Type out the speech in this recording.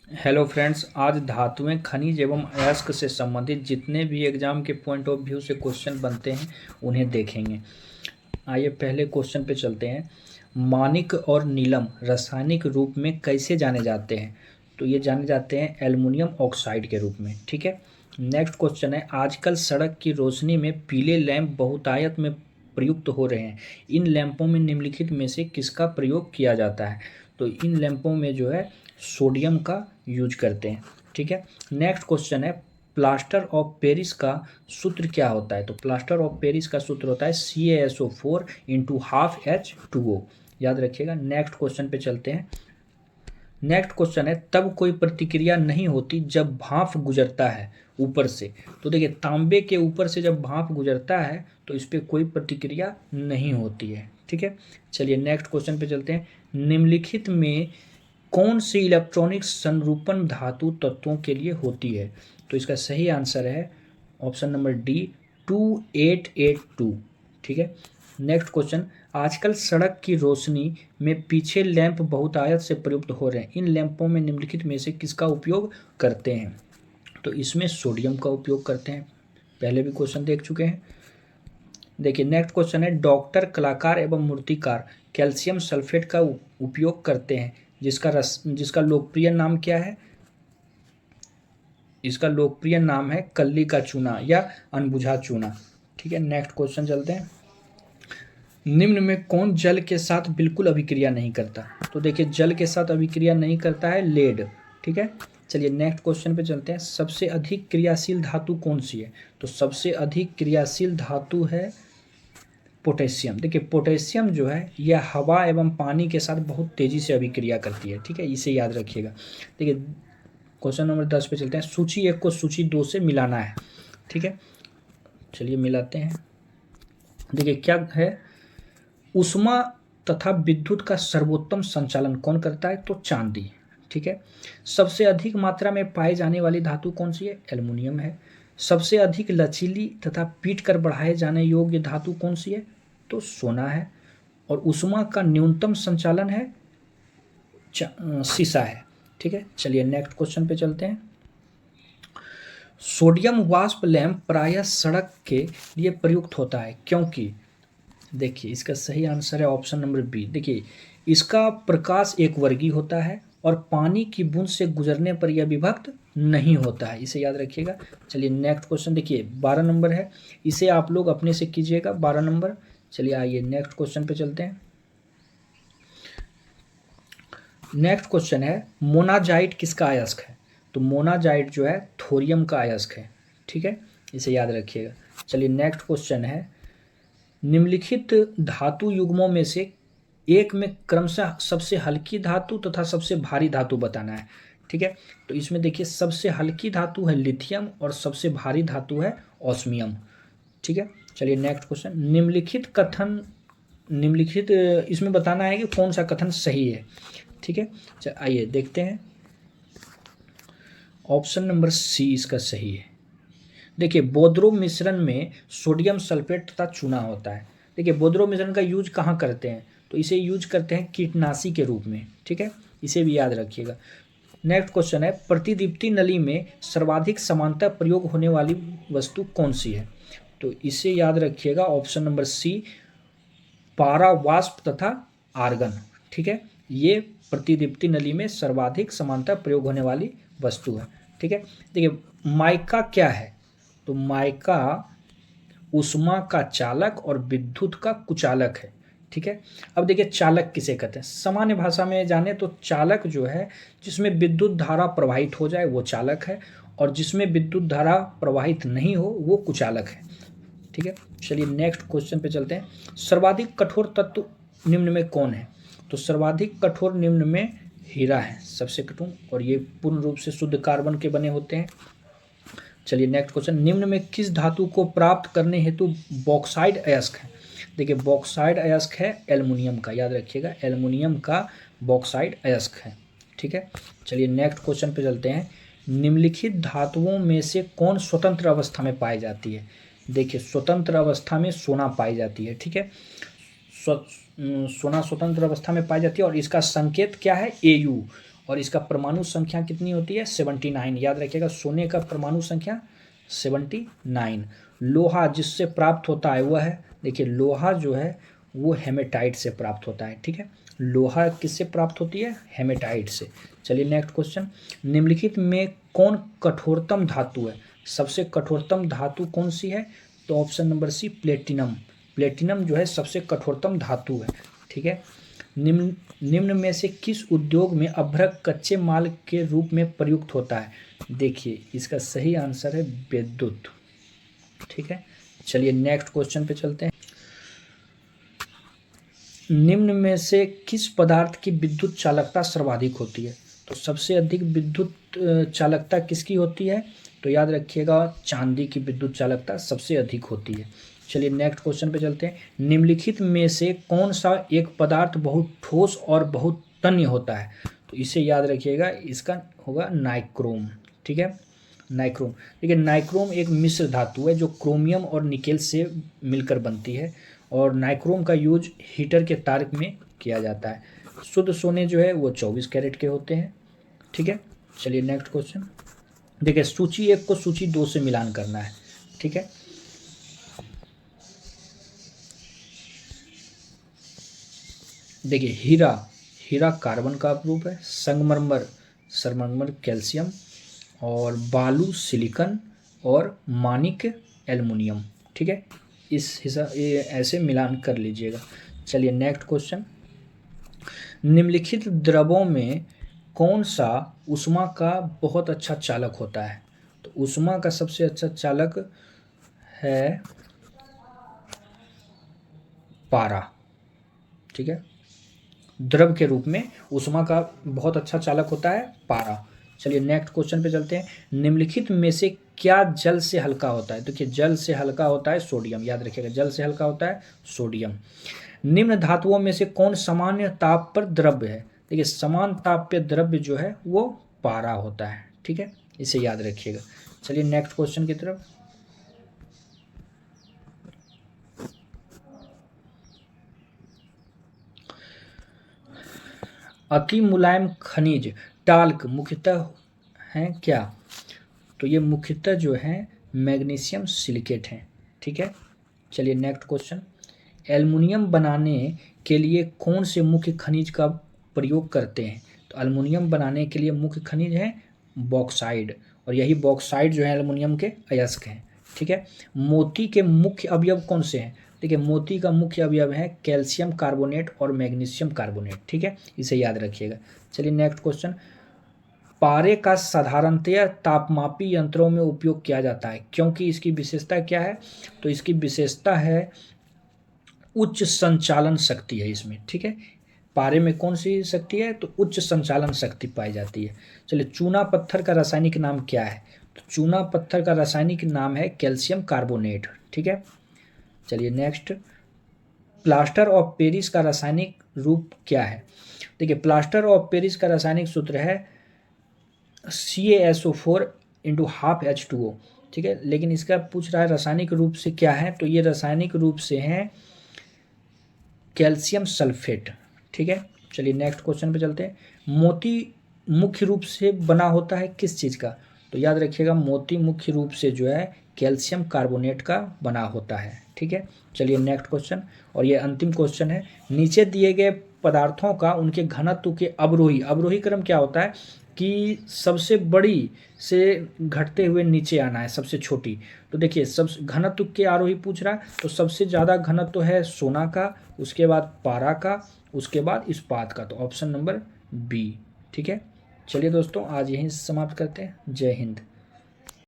Hello friends, आज धातुएं, खनिज एवं अयस्क से संबंधित जितने भी एग्जाम के पॉइंट ऑफ व्यू से क्वेश्चन बनते हैं उन्हें देखेंगे। आइए पहले क्वेश्चन पे चलते हैं। माणिक और नीलम रासायनिक रूप में कैसे जाने जाते हैं? तो ये जाने जाते हैं एल्युमिनियम ऑक्साइड के रूप में। ठीक है। नेक्स्ट क्वेश्चन है, आजकल सड़क की रोशनी में पीले लैंप बहुतायत में प्रयुक्त हो रहे हैं। इन लैंपों में निम्नलिखित में से किसका प्रयोग किया जाता है? तो इन लैंपों में जो है सोडियम का यूज करते हैं। ठीक है। नेक्स्ट क्वेश्चन है, प्लास्टर ऑफ पेरिस का सूत्र क्या होता है? तो प्लास्टर ऑफ पेरिस का सूत्र होता है CaSO4 इंटू हाफ H2O। याद रखिएगा। नेक्स्ट क्वेश्चन पे चलते हैं। नेक्स्ट क्वेश्चन है, तब कोई प्रतिक्रिया नहीं होती जब भाप गुजरता है ऊपर से। तो देखिए, तांबे के ऊपर से जब भाप गुजरता है तो इस पर कोई प्रतिक्रिया नहीं होती है। ठीक है। चलिए नेक्स्ट क्वेश्चन पे चलते हैं। निम्नलिखित में कौन सी इलेक्ट्रॉनिक संरूपण धातु तत्वों के लिए होती है? तो इसका सही आंसर है ऑप्शन नंबर डी, 2882। ठीक है। नेक्स्ट क्वेश्चन, आजकल सड़क की रोशनी में पीछे लैंप बहुतायत से प्रयुक्त हो रहे हैं। इन लैंपों में निम्नलिखित में से किसका उपयोग करते हैं? तो इसमें सोडियम का उपयोग करते हैं। पहले भी क्वेश्चन देख चुके हैं। देखिए नेक्स्ट क्वेश्चन है, डॉक्टर, कलाकार एवं मूर्तिकार कैल्शियम सल्फेट का उपयोग करते हैं जिसका लोकप्रिय नाम क्या है? इसका लोकप्रिय नाम है कल्ली का चूना या अनबुझा चूना। ठीक है। नेक्स्ट क्वेश्चन चलते हैं। निम्न में कौन जल के साथ बिल्कुल अभिक्रिया नहीं करता? तो देखिए, जल के साथ अभिक्रिया नहीं करता है लेड। ठीक है। चलिए नेक्स्ट क्वेश्चन पे चलते हैं। सबसे अधिक क्रियाशील धातु कौन सी है? तो सबसे अधिक क्रियाशील धातु है पोटेशियम। देखिए, पोटेशियम जो है यह हवा एवं पानी के साथ बहुत तेजी से अभिक्रिया करती है। ठीक है, इसे याद रखिएगा। देखिए क्वेश्चन नंबर 10 पे चलते हैं। सूची 1 को सूची 2 से मिलाना है। ठीक है, चलिए मिलाते हैं। देखिए क्या है, ऊष्मा तथा विद्युत का सर्वोत्तम संचालन कौन करता है? तो चांदी। ठीक है। सबसे अधिक मात्रा में पाई जाने वाली धातु कौन सी है? एल्युमिनियम है। सबसे अधिक लचीली तथा पीट कर बढ़ाए जाने योग्य धातु कौन सी है? तो सोना है। और ऊष्मा का न्यूनतम संचालन है सीसा है। ठीक है। चलिए नेक्स्ट क्वेश्चन पे चलते हैं। सोडियम वाष्प लैंप प्रायः सड़क के लिए प्रयुक्त होता है क्योंकि, देखिए इसका सही आंसर है ऑप्शन नंबर बी। देखिए, इसका प्रकाश एक वर्गीय होता है और पानी की बूंद से गुजरने पर यह विभक्त नहीं होता है। इसे याद रखिएगा। चलिए नेक्स्ट क्वेश्चन देखिए 12 नंबर है, इसे आप लोग अपने से कीजिएगा 12 नंबर। चलिए आइए नेक्स्ट क्वेश्चन पे चलते हैं। नेक्स्ट क्वेश्चन है, मोनाजाइट किसका अयस्क है? तो मोनाजाइट जो है थोरियम का अयस्क है। ठीक है, इसे याद रखिएगा। चलिए नेक्स्ट क्वेश्चन है, निम्नलिखित धातु युग्मों में से एक में क्रमशः सबसे हल्की धातु तथा सबसे भारी धातु बताना है। ठीक है। तो इसमें देखिए, सबसे हल्की धातु है लिथियम और सबसे भारी धातु है ऑस्मियम। ठीक है। चलिए नेक्स्ट क्वेश्चन, निम्नलिखित इसमें बताना है कि कौन सा कथन सही है। ठीक है। आइए देखते हैं। ऑप्शन नंबर सी इसका सही है। देखिए, बोद्रो मिश्रण में सोडियम सल्फेट तथा चूना होता है। देखिए, बोद्रो मिश्रण का यूज कहाँ करते हैं? तो इसे यूज करते हैं कीटनाशी के रूप में। ठीक है, इसे भी याद रखिएगा। नेक्स्ट क्वेश्चन है, प्रतिदीप्ति नली में सर्वाधिक समांतर प्रयोग होने वाली वस्तु कौन सी है? तो इसे याद रखिएगा ऑप्शन नंबर सी, पारा वाष्प तथा आर्गन। ठीक है, ये प्रतिदीप्ति नली में सर्वाधिक समांतर प्रयोग होने वाली वस्तु है। ठीक है। देखिए, माइका क्या है? तो माइका ऊष्मा का चालक और विद्युत का कुचालक है। ठीक है। अब देखिए, चालक किसे कहते हैं? सामान्य भाषा में जाने तो चालक जो है जिसमें विद्युत धारा प्रवाहित हो जाए वो चालक है, और जिसमें विद्युत धारा प्रवाहित नहीं हो वो कुचालक है। ठीक है। चलिए नेक्स्ट क्वेश्चन पे चलते हैं। सर्वाधिक कठोर तत्व निम्न में कौन है? तो सर्वाधिक कठोर निम्न में हीरा है सबसे कठोर, और ये पूर्ण रूप से शुद्ध कार्बन के बने होते हैं। चलिए नेक्स्ट क्वेश्चन, निम्न में किस धातु को प्राप्त करने हेतु बॉक्साइड अयस्क है? देखिए, बॉक्साइड अयस्क है एल्युमिनियम का। याद रखिएगा, एल्युमिनियम का बॉक्साइड अयस्क है। ठीक है। चलिए नेक्स्ट क्वेश्चन पे चलते हैं। निम्नलिखित धातुओं में से कौन स्वतंत्र अवस्था में पाई जाती है? देखिए, स्वतंत्र अवस्था में सोना पाई जाती है। ठीक है, सोना स्वतंत्र अवस्था में पाई जाती है और इसका संकेत क्या है? Au। और इसका परमाणु संख्या कितनी होती है 79। याद रखिएगा, सोने का परमाणु संख्या 79। लोहा जिससे प्राप्त होता है वह है, देखिए लोहा जो है वो हेमेटाइट से प्राप्त होता है। ठीक है, लोहा किससे प्राप्त होती है, हेमेटाइट से। चलिए नेक्स्ट क्वेश्चन, निम्नलिखित में कौन कठोरतम धातु है, सबसे कठोरतम धातु कौन सी है, तो option number C platinum. Platinum जो है सबसे कठोरतम धातु है। ठीक है, निम्न में से किस उद्योग में अभ्रक कच्चे माल के रूप में प्रयुक्त होता है, देखिए इसका सही आंसर है विद्युत। ठीक है, चलिए नेक्स्ट क्वेश्चन पे चलते हैं। निम्न में से किस पदार्थ की विद्युत चालकता सर्वाधिक होती है, तो सबसे अधिक विद्युत चालकता किसकी होती है, तो याद रखिएगा चांदी की विद्युत चालकता सबसे अधिक होती है। चलिए नेक्स्ट क्वेश्चन पे चलते हैं। निम्नलिखित में से कौन सा एक पदार्थ बहुत ठोस और बहुत तन्य होता है, तो इसे याद रखिएगा, इसका होगा नाइक्रोम। ठीक है, नाइक्रोम। देखिए नाइक्रोम एक मिश्र धातु है जो क्रोमियम और निकेल से मिलकर बनती है, और नाइक्रोम का यूज हीटर के तार में किया जाता है। शुद्ध सोने जो है वो 24 कैरेट के होते हैं। ठीक है, चलिए नेक्स्ट क्वेश्चन। देखिए सूची 1 को सूची 2 से मिलान करना है। ठीक है, देखिए हीरा कार्बन का अपरूप है, संगमरमर कैल्शियम, और बालू सिलिकॉन, और मानिक एल्युमिनियम। ठीक है, इस हिसाब ये ऐसे मिलान कर लीजिएगा। चलिए नेक्स्ट क्वेश्चन, निम्नलिखित द्रवों में कौन सा ऊष्मा का बहुत अच्छा चालक होता है, तो ऊष्मा का सबसे अच्छा चालक है पारा। ठीक है, द्रव के रूप में ऊष्मा का बहुत अच्छा चालक होता है पारा। चलिए नेक्स्ट क्वेश्चन पे चलते हैं। निम्नलिखित में से क्या जल से हल्का होता है, देखिए जल से हल्का होता है सोडियम। याद रखिएगा जल से हल्का होता है सोडियम। निम्न धातुओं में से कौन सामान्य ताप पर द्रव्य है, देखिए समान ताप पे द्रव्य जो है वो पारा होता है। ठीक है, इसे याद रखिएगा। चलिए नेक्स्ट क्वेश्चन की तरफ। अति मुलायम खनिज टाल्क मुख्यतः हैं क्या, तो ये मुख्यतः जो है मैग्नीशियम सिलिकेट हैं। ठीक है, चलिए नेक्स्ट क्वेश्चन। एल्युमिनियम बनाने के लिए कौन से मुख्य खनिज का प्रयोग करते हैं, तो एल्युमिनियम बनाने के लिए मुख्य खनिज है बॉक्साइड, और यही बॉक्साइड जो है एल्युमिनियम के अयस्क हैं। ठीक है, मोती के मुख्य अवयव कौन से हैं, देखिए मोती का मुख्य अवयव है कैल्शियम कार्बोनेट और मैग्नीशियम कार्बोनेट। ठीक है, इसे याद रखिएगा। चलिए नेक्स्ट क्वेश्चन। पारे का साधारणतया तापमापी यंत्रों में उपयोग किया जाता है क्योंकि इसकी विशेषता क्या है, तो इसकी विशेषता है उच्च संचालन शक्ति है इसमें। ठीक है, पारे में कौन सी शक्ति है, तो उच्च संचालन शक्ति पाई जाती है। चलिए चूना पत्थर का रासायनिक नाम क्या है, तो चूना पत्थर का रासायनिक नाम है कैल्शियम कार्बोनेट। ठीक है, चलिए नेक्स्ट। प्लास्टर ऑफ पेरिस का रासायनिक रूप क्या है, देखिए प्लास्टर ऑफ पेरिस का रासायनिक सूत्र है CaSO4 × ½ H2O। ठीक है, लेकिन इसका पूछ रहा है रासायनिक रूप से क्या है, तो ये रासायनिक रूप से है कैल्शियम सल्फेट। ठीक है, चलिए नेक्स्ट क्वेश्चन पे चलते हैं। मोती मुख्य रूप से बना होता है किस चीज़ का, तो याद रखिएगा मोती मुख्य रूप से जो है कैल्शियम कार्बोनेट का बना होता है। ठीक है, चलिए नेक्स्ट क्वेश्चन, और ये अंतिम क्वेश्चन है। नीचे दिए गए पदार्थों का उनके घनत्व के अवरोही क्रम क्या होता है, कि सबसे बड़ी से घटते हुए नीचे आना है सबसे छोटी, तो देखिए सब घनत्व के आरोही पूछ रहा है, तो सबसे ज़्यादा घनत्व है सोना का, उसके बाद पारा का, उसके बाद इस्पात का, तो ऑप्शन नंबर बी। ठीक है, चलिए दोस्तों आज यहीं समाप्त करते हैं। जय हिंद।